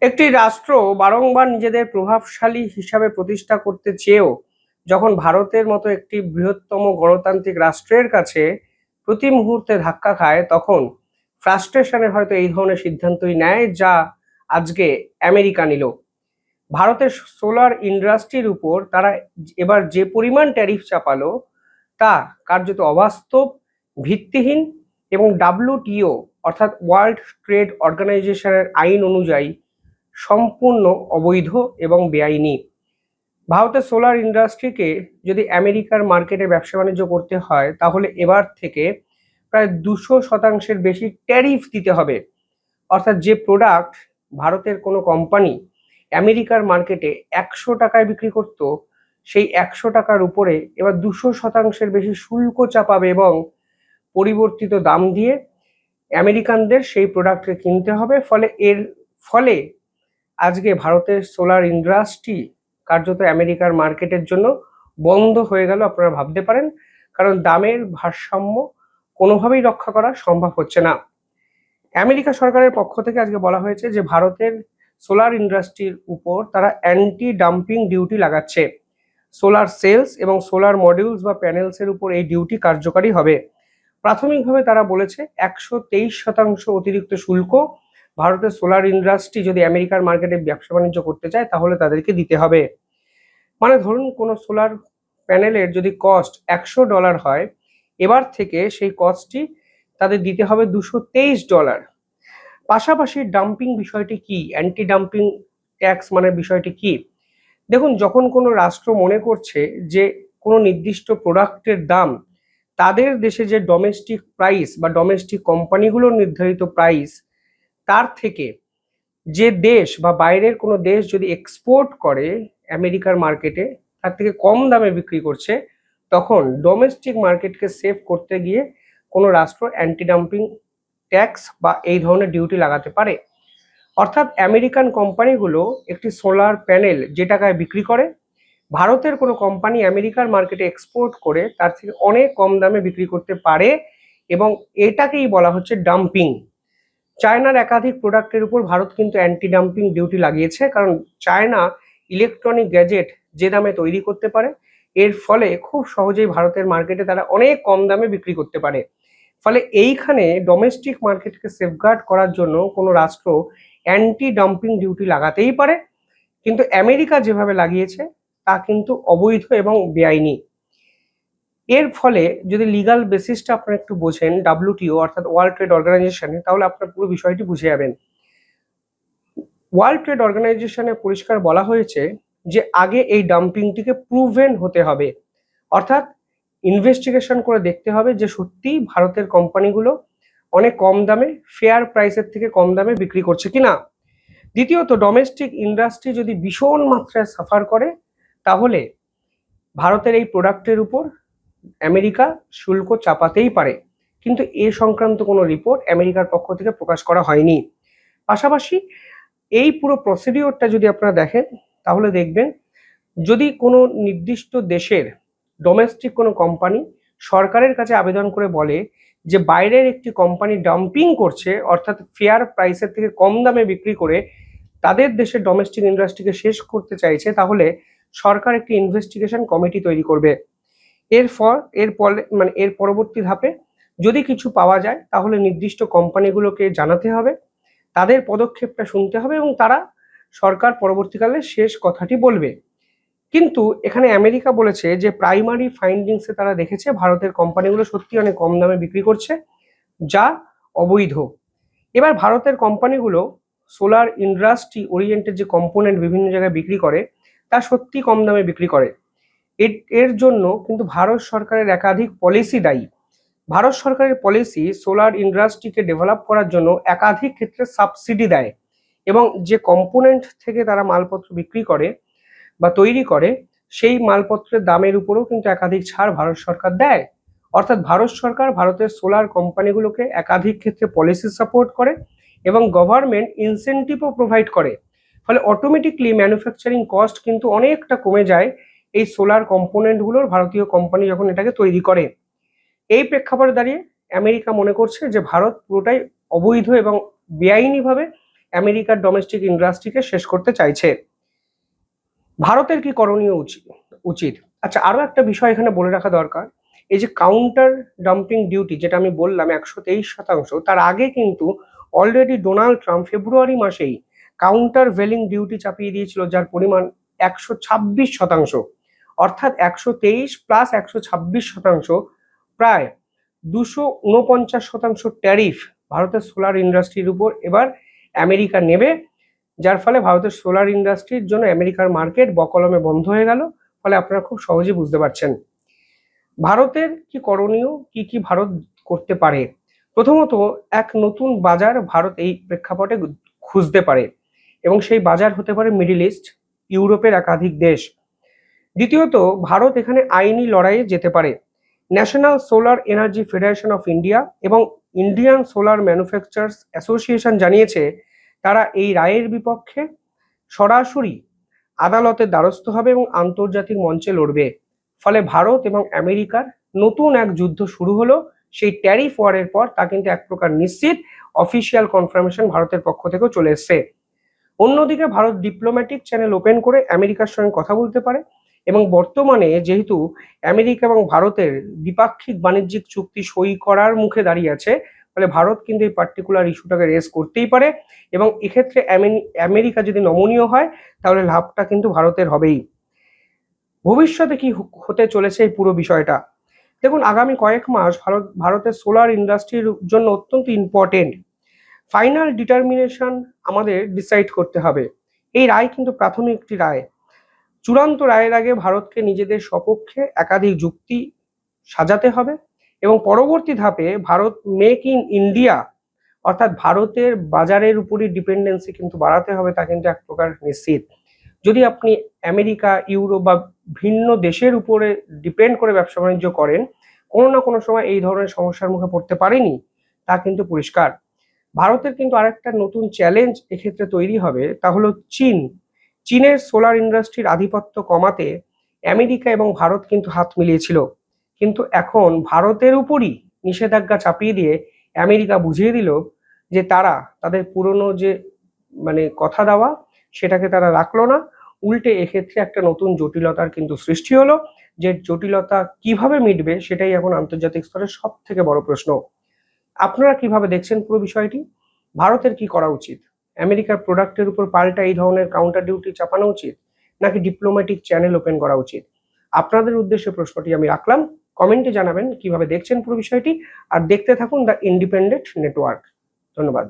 একটি রাষ্ট্র বারংবার নিজেদের প্রভাবশালী হিসাবে প্রতিষ্ঠা করতে চেয়েও যখন ভারতের মতো একটি বৃহত্তম গণতান্ত্রিক রাষ্ট্রের কাছে প্রতি মুহূর্তে ধাক্কা খায়, তখন ফ্রাস্ট্রেশনে হয়তো এই ধরনের সিদ্ধান্তই নেয় যা আজকে আমেরিকা নিল। ভারতের সোলার ইন্ডাস্ট্রির উপর তারা এবার যে পরিমাণ ট্যারিফ চাপালো তা কার্যত অবাস্তব, ভিত্তিহীন এবং ডাব্লিউটিও অর্থাৎ ওয়ার্ল্ড ট্রেড অর্গানাইজেশনের আইন অনুযায়ী সম্পূর্ণ অবৈধ এবং বেআইনি। ভারতের সোলার ইন্ডাস্ট্রিকে যদি আমেরিকার মার্কেটে ব্যবসা বাণিজ্য করতে হয়, তাহলে এবার থেকে প্রায় 200% বেশি ট্যারিফ দিতে হবে। অর্থাৎ যে প্রোডাক্ট ভারতের কোনো কোম্পানি আমেরিকার মার্কেটে 100 টাকায় বিক্রি করত, সেই 100 টাকার উপরে এবার 200% বেশি শুল্ক চাপাবে এবং পরিবর্তিত দাম দিয়ে আমেরিকানদের সেই প্রোডাক্টকে কিনতে হবে। এর ফলে আজকে ভারতের সোলার ইন্ডাস্ট্রি কার্যত আমেরিকার মার্কেটের জন্য বন্ধ হয়ে গেল, আপনারা ভাবতে পারেন। কারণ দামের ভারসাম্য কোনোভাবেই রক্ষা করা সম্ভব হচ্ছে না। আমেরিকা সরকারের পক্ষ থেকে আজকে বলা হয়েছে যে ভারতের সোলার ইন্ডাস্ট্রির উপর তারা অ্যান্টি ডাম্পিং ডিউটি লাগাচ্ছে। সোলার সেলস এবং সোলার মডিউলস বা প্যানেলসের উপর এই ডিউটি কার্যকারী হবে। প্রাথমিকভাবে তারা বলেছে 123% অতিরিক্ত শুল্ক ভারতের সোলার ইন্ডাস্ট্রি যদি আমেরিকার মার্কেটে ব্যবসা বাণিজ্য করতে চায় তাহলে তাদেরকে দিতে হবে। মানে ধরুন কোনো সোলার প্যানেলের যদি কস্ট $100 হয়, এবার থেকে সেই কস্টটি তাদের দিতে হবে $223। পাশাপাশি ডাম্পিং বিষয়টি কি, অ্যান্টি ডাম্পিং ট্যাক্স মানে বিষয়টি কি? দেখুন, যখন কোনো রাষ্ট্র মনে করছে যে কোনো নির্দিষ্ট প্রোডাক্টের দাম তাদের দেশে যে ডোমেস্টিক প্রাইস বা ডোমেস্টিক কোম্পানিগুলোর নির্ধারিত প্রাইস তার থেকে যে দেশ বা বাইরের কোনো দেশ যদি এক্সপোর্ট করে আমেরিকার মার্কেটে তার থেকে কম দামে বিক্রি করছে, তখন ডোমেস্টিক মার্কেটকে সেভ করতে গিয়ে কোনো রাষ্ট্র অ্যান্টি ডাম্পিং ট্যাক্স বা এই ধরনের ডিউটি লাগাতে পারে। অর্থাৎ আমেরিকান কোম্পানিগুলো একটি সোলার প্যানেল যে টাকায় বিক্রি করে, ভারতের কোনো কোম্পানি আমেরিকার মার্কেটে এক্সপোর্ট করে তার থেকে অনেক কম দামে বিক্রি করতে পারে, এবং এটাকেই বলা হচ্ছে ডাম্পিং। চায়নার একাধিক প্রোডাক্টের উপর ভারত কিন্তু অ্যান্টি ডাম্পিং ডিউটি লাগিয়েছে, কারণ চায়না ইলেকট্রনিক গ্যাজেট যে দামে তৈরি করতে পারে, এর ফলে খুব সহজেই ভারতের মার্কেটে তারা অনেক কম দামে বিক্রি করতে পারে। ফলে এইখানে ডোমেস্টিক মার্কেটকে সেফগার্ড করার জন্য কোনো রাষ্ট্র অ্যান্টি ডাম্পিং ডিউটি লাগাতেই পারে, কিন্তু আমেরিকা যেভাবে লাগিয়েছে তা কিন্তু অবৈধ এবং বেআইনি। এর ফলে যদি লিগাল বেসিসটা আপনারা একটু বোঝেন ডাব্লিউটিও অর্থাৎ ওয়ার্ল্ড ট্রেড অর্গানাইজেশনে, তাহলে আপনার পুরো বিষয়টি বুঝে যাবেন। ওয়ার্ল্ড ট্রেড অর্গানাইজেশনে পরিষ্কার বলা হয়েছে যে আগে এই ডাম্পিংটিকে প্রুভেন হতে হবে, অর্থাৎ ইনভেস্টিগেশন করে দেখতে হবে যে সত্যি ভারতের কোম্পানিগুলো অনেক কম দামে, ফেয়ার প্রাইসের থেকে কম দামে বিক্রি করছে কিনা। দ্বিতীয়ত, ডোমেস্টিক ইন্ডাস্ট্রি যদি ভীষণ মাত্রায় সাফার করে, তাহলে ভারতের এই প্রোডাক্টের উপর আমেরিকা শুল্ক চাপাতেই পারে, কিন্তু এ সংক্রান্ত কোনো রিপোর্ট আমেরিকার পক্ষ থেকে প্রকাশ করা হয়নি। পাশাপাশি এই পুরো প্রসিডিওরটা যদি আপনারা দেখেন, তাহলে দেখবেন যদি কোনো নির্দিষ্ট দেশের ডোমেস্টিক কোনো কোম্পানি সরকারের কাছে আবেদন করে বলে যে বাইরের একটি কোম্পানি ডাম্পিং করছে, অর্থাৎ ফেয়ার প্রাইসের থেকে কম দামে বিক্রি করে তাদের দেশের ডোমেস্টিক ইন্ডাস্ট্রিকে শেষ করতে চাইছে, তাহলে সরকার একটি ইনভেস্টিগেশন কমিটি তৈরি করবে। এর পরবর্তী ধাপে যদি কিছু পাওয়া যায়, তাহলে নির্দিষ্ট কোম্পানিগুলোকে জানাতে হবে, তাদের পদক্ষেপটা শুনতে হবে এবং সরকার পরবর্তীকালে শেষ কথাটি বলবে। কিন্তু এখানে আমেরিকা বলেছে যে প্রাইমারি ফাইন্ডিংসে তারা দেখেছে ভারতের কোম্পানিগুলো সত্যি অনেক কম দামে বিক্রি করছে, যা অবৈধ। এবার ভারতের কোম্পানিগুলো সোলার ইন্ডাস্ট্রি ওরিয়েন্টেড যে কম্পোনেন্ট বিভিন্ন জায়গায় বিক্রি করে তা সত্যি কম দামে বিক্রি করে। এর জন্য কিন্তু ভারত সরকারের একাধিক পলিসি দায়ী। ভারত সরকারের পলিসি সোলার ইন্ডাস্ট্রিকে ডেভেলপ করার জন্য একাধিক ক্ষেত্রে সাবসিডি দেয়, এবং যে কম্পোনেন্ট থেকে তারা মালপত্র বিক্রি করে বা তৈরি করে সেই মালপত্রের দামের উপরেও কিন্তু একাধিক ছাড় ভারত সরকার দেয়। অর্থাৎ ভারত সরকার ভারতের সোলার কোম্পানিগুলোকে একাধিক ক্ষেত্রে পলিসি সাপোর্ট করে এবং গভর্নমেন্ট ইনসেন্টিভও প্রোভাইড করে। ফলে অটোমেটিকলি ম্যানুফ্যাকচারিং কস্ট কিন্তু অনেকটা কমে যায় এই সোলার কম্পোনেন্টগুলোর, ভারতীয় কোম্পানি যখন এটাকে তৈরি করে। এই প্রেক্ষাপটে দাঁড়িয়ে আমেরিকা মনে করছে যে ভারত পুরোটাই অবৈধ এবং বেআইনিভাবে আমেরিকার ডোমেস্টিক ইন্ডাস্ট্রিকে শেষ করতে চাইছে। ভারতের কি করণীয় উচিত? আচ্ছা, আরো একটা বিষয় এখানে বলে রাখা দরকার। এই যে কাউন্টার ডাম্পিং ডিউটি যেটা আমি বললাম 123%, তার আগে কিন্তু অলরেডি ডোনাল্ড ট্রাম্প ফেব্রুয়ারি মাসেই কাউন্টার ভেলিং ডিউটি চাপিয়ে দিয়েছিল, যার পরিমাণ 126%। অর্থাৎ 123 প্লাস 126%, প্রায় 249% ট্যারিফ ভারতের সোলার ইন্ডাস্ট্রির উপর এবার আমেরিকা নেবে, যার ফলে ভারতের সোলার ইন্ডাস্ট্রির জন্য আমেরিকার মার্কেট বকলমে বন্ধ হয়ে গেল। ফলে আপনারা খুব সহজে বুঝতে পারছেন ভারতের কি করণীয়, কি কি ভারত করতে পারে। প্রথমত, এক নতুন বাজার ভারত এই প্রেক্ষাপটে খুঁজতে পারে, এবং সেই বাজার হতে পারে মিডল ইস্ট, ইউরোপের একাধিক দেশ। দ্বিতীয়ত, ভারত এখানে আইনি লড়াইয়ে যেতে পারে। National solar energy federation of India এবং ইন্ডিয়ান সোলার ম্যানুফ্যাকচারার্স অ্যাসোসিয়েশন জানিয়েছে তারা এই রায়ের বিপক্ষে সরাসরি আদালতের দ্বারস্থ হবে এবং আন্তর্জাতিক মঞ্চে লড়বে। ফলে ভারত এবং আমেরিকার নতুন এক যুদ্ধ শুরু হলো। সেই ট্যারিফ ওয়ারের পর তা কিন্তু এক প্রকার নিশ্চিত, অফিসিয়াল কনফার্মেশন ভারতের পক্ষ থেকেও চলে এসছে। অন্যদিকে ভারত ডিপ্লোম্যাটিক চ্যানেল ওপেন করে আমেরিকার সঙ্গে কথা বলতে পারে, এবং বর্তমানে যেহেতু আমেরিকা এবং ভারতের দ্বিপাক্ষিক বাণিজ্যিক চুক্তি সই করার মুখে দাঁড়িয়ে আছে, ফলে ভারত কিন্তু এই পার্টিকুলার ইস্যুটাকে রেজ করতেই পারে, এবং এক্ষেত্রে আমেরিকা যদি নমনীয় হয় তাহলে লাভটা কিন্তু ভারতের হবেই। ভবিষ্যতে কি হতে চলেছে এই পুরো বিষয়টা? দেখুন, আগামী কয়েক মাস ভারতের সোলার ইন্ডাস্ট্রির জন্য অত্যন্ত ইম্পর্টেন্ট। ফাইনাল ডিটারমিনেশন আমাদের ডিসাইড করতে হবে। এই রায় কিন্তু প্রাথমিক একটি রায়। চূড়ান্ত রায়ের আগে ভারতকে নিজেদের সপক্ষে একাধিক যুক্তি সাজাতে হবে, এবং পরবর্তী ধাপে ভারত মেক ইন ইন্ডিয়া অর্থাৎ ভারতের বাজারের উপরই ডিপেন্ডেন্সি কিন্তু বাড়াতে হবে, তা কিন্তু এক প্রকার নিশ্চিত। যদি আপনি আমেরিকা, ইউরোপ বা ভিন্ন দেশের উপরে ডিপেন্ড করে ব্যবসা বাণিজ্য করেন, কোনো না কোনো সময় এই ধরনের সমস্যার মুখে পড়তে পারেনি, তা কিন্তু পরিষ্কার। ভারতের কিন্তু আরেকটা নতুন চ্যালেঞ্জ এক্ষেত্রে তৈরি হবে, তা হলো চীন। চীনের সোলার ইন্ডাস্ট্রির আধিপত্য কমাতে আমেরিকা এবং ভারত কিন্তু হাত মিলিয়েছিল, কিন্তু এখন ভারতের উপরই নিষেধাজ্ঞা চাপিয়ে দিয়ে আমেরিকা বুঝিয়ে দিল যে তারা তাদের পুরনো যে কথা দেওয়া সেটাকে তারা রাখলো না। উল্টে এক্ষেত্রে একটা নতুন জটিলতার কিন্তু সৃষ্টি হলো, যে জটিলতা কিভাবে মিটবে সেটাই এখন আন্তর্জাতিক স্তরে সব থেকে বড় প্রশ্ন। আপনারা কিভাবে দেখছেন পুরো বিষয়টি? ভারতের কি করা উচিত? আমেরিকার প্রোডাক্টের উপর পাল্টা এই ধরনের কাউন্টার ডিউটি চাপানো উচিত, নাকি ডিপ্লোম্যাটিক চ্যানেল ওপেন করা উচিত? আপনাদের উদ্দেশ্যে প্রশ্নটি আমি রাখলাম। কমেন্টে জানাবেন কিভাবে দেখছেন পুরো বিষয়টি, আর দেখতে থাকুন দ্য ইন্ডিপেন্ডেন্ট নেটওয়ার্ক। ধন্যবাদ।